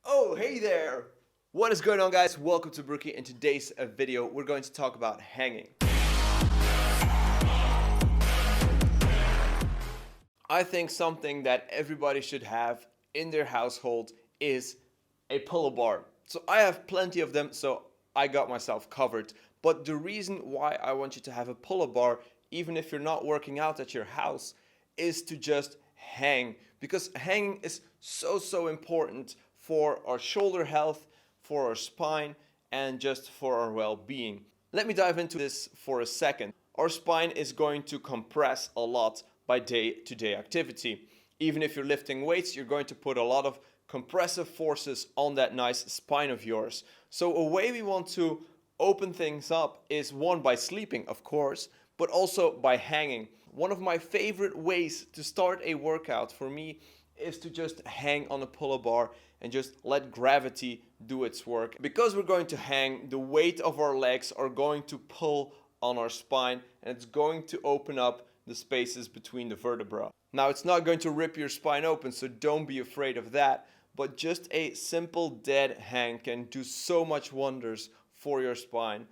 Oh, hey there! What is going on, guys? Welcome to Barrookie. In today's video, we're going to talk about hanging. I think something that everybody should have in their household is a pull bar. So I have plenty of them, so I got myself covered. But the reason why I want you to have a pull bar, even if you're not working out at your house, is to just hang. Because hanging is so important for our shoulder health, for our spine, and just for our well-being. Let me dive into this for a second. Our spine is going to compress a lot by day-to-day activity. Even if you're lifting weights, you're going to put a lot of compressive forces on that nice spine of yours. So a way we want to open things up is one, by sleeping, of course, but also by hanging. One of my favorite ways to start a workout for me is to just hang on a pull bar and just let gravity do its work. Because we're going to hang, the weight of our legs are going to pull on our spine, and it's going to open up the spaces between the vertebrae. Now, it's not going to rip your spine open, so don't be afraid of that, but just a simple dead hang can do so much wonders for your spine.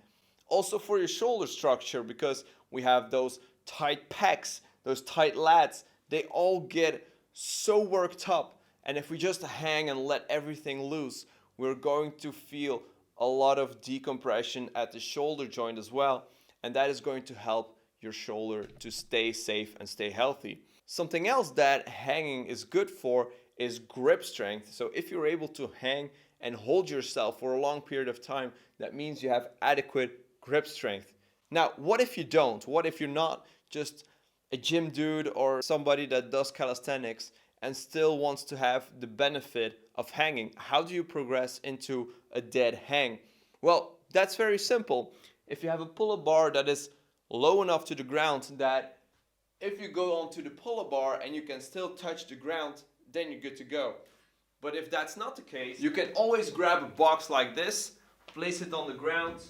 Also for your shoulder structure, because we have those tight pecs, those tight lats, they all get so worked up, and if we just hang and let everything loose, we're going to feel a lot of decompression at the shoulder joint as well, and that is going to help your shoulder to stay safe and stay healthy. Something else that hanging is good for is grip strength. So if you're able to hang and hold yourself for a long period of time, that means you have adequate grip strength. Now, what if you don't? What if you're not just a gym dude or somebody that does calisthenics and still wants to have the benefit of hanging? How do you progress into a dead hang? Well, that's very simple. If you have a pull-up bar that is low enough to the ground that if you go onto the pull-up bar and you can still touch the ground, then you're good to go. But if that's not the case, you can always grab a box like this, place it on the ground,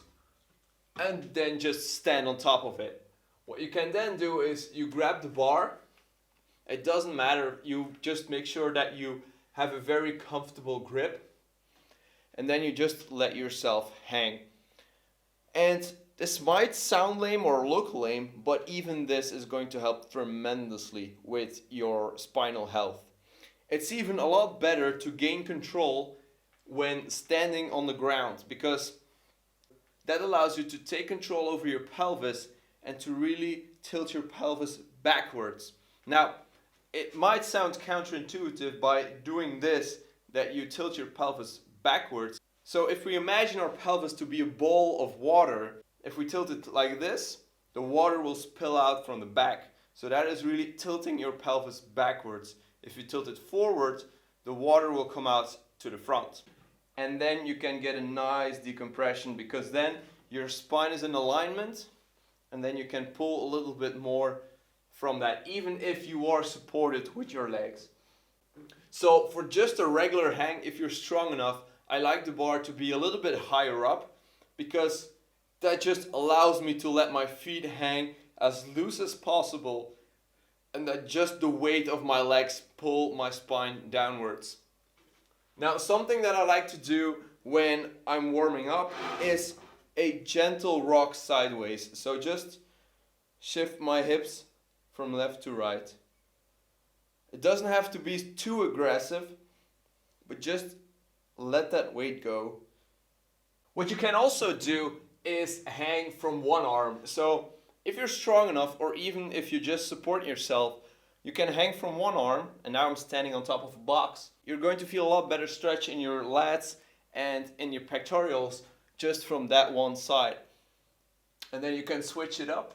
and then just stand on top of it. What you can then do is you grab the bar. It doesn't matter, you just make sure that you have a very comfortable grip, and then you just let yourself hang. And this might sound lame or look lame, but even this is going to help tremendously with your spinal health. It's even a lot better to gain control when standing on the ground, because that allows you to take control over your pelvis and to really tilt your pelvis backwards. Now, it might sound counterintuitive by doing this that you tilt your pelvis backwards. So if we imagine our pelvis to be a bowl of water, if we tilt it like this, the water will spill out from the back. So that is really tilting your pelvis backwards. If you tilt it forward, the water will come out to the front. And then you can get a nice decompression, because then your spine is in alignment, and then you can pull a little bit more from that, even if you are supported with your legs. So for just a regular hang, if you're strong enough, I like the bar to be a little bit higher up, because that just allows me to let my feet hang as loose as possible, and that just the weight of my legs pull my spine downwards. Now, something that I like to do when I'm warming up is a gentle rock sideways. So just shift my hips from left to right. It doesn't have to be too aggressive, but just let that weight go. What you can also do is hang from one arm. So if you're strong enough, or even if you just support yourself, you can hang from one arm, and now I'm standing on top of a box. You're going to feel a lot better stretch in your lats and in your pectorals just from that one side. And then you can switch it up.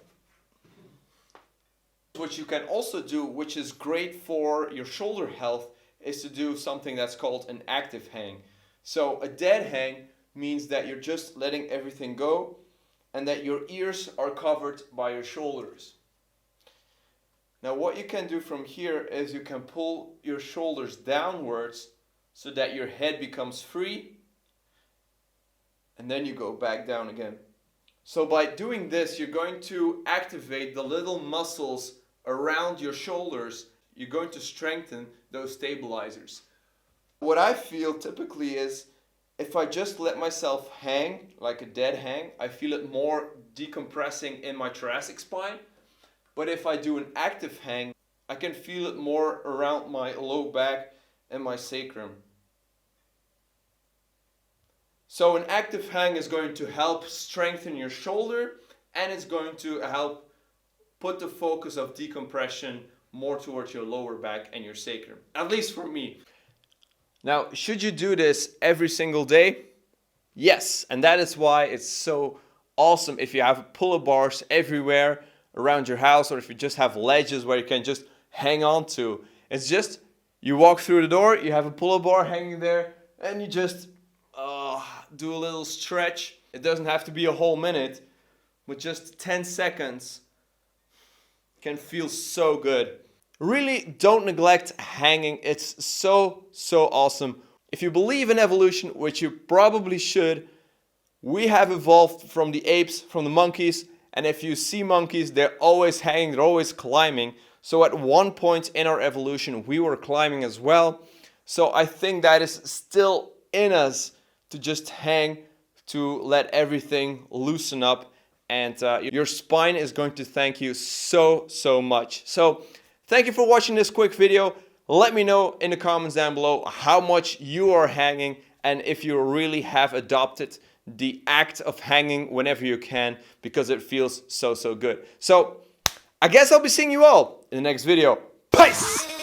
What you can also do, which is great for your shoulder health, is to do something that's called an active hang. So a dead hang means that you're just letting everything go and that your ears are covered by your shoulders. Now what you can do from here is you can pull your shoulders downwards so that your head becomes free, and then you go back down again. So by doing this, you're going to activate the little muscles around your shoulders. You're going to strengthen those stabilizers. What I feel typically is if I just let myself hang, like a dead hang, I feel it more decompressing in my thoracic spine. But if I do an active hang, I can feel it more around my low back and my sacrum. So an active hang is going to help strengthen your shoulder, and it's going to help put the focus of decompression more towards your lower back and your sacrum, at least for me. Now, should you do this every single day? Yes, and that is why it's so awesome if you have pull-up bars everywhere around your house, or if you just have ledges where you can just hang on to. It's just, you walk through the door, you have a pull-up bar hanging there, and you just do a little stretch. It doesn't have to be a whole minute, but just 10 seconds can feel so good. Really don't neglect hanging. It's so awesome. If you believe in evolution, which you probably should, we have evolved from the apes, from the monkeys, and if you see monkeys, they're always hanging, they're always climbing. So at one point in our evolution, we were climbing as well. So I think that is still in us to just hang, to let everything loosen up, and your spine is going to thank you so much. So thank you for watching this quick video. Let me know in the comments down below how much you are hanging, and if you really have adopted the act of hanging whenever you can, because it feels so good. So I guess I'll be seeing you all in the next video. Peace!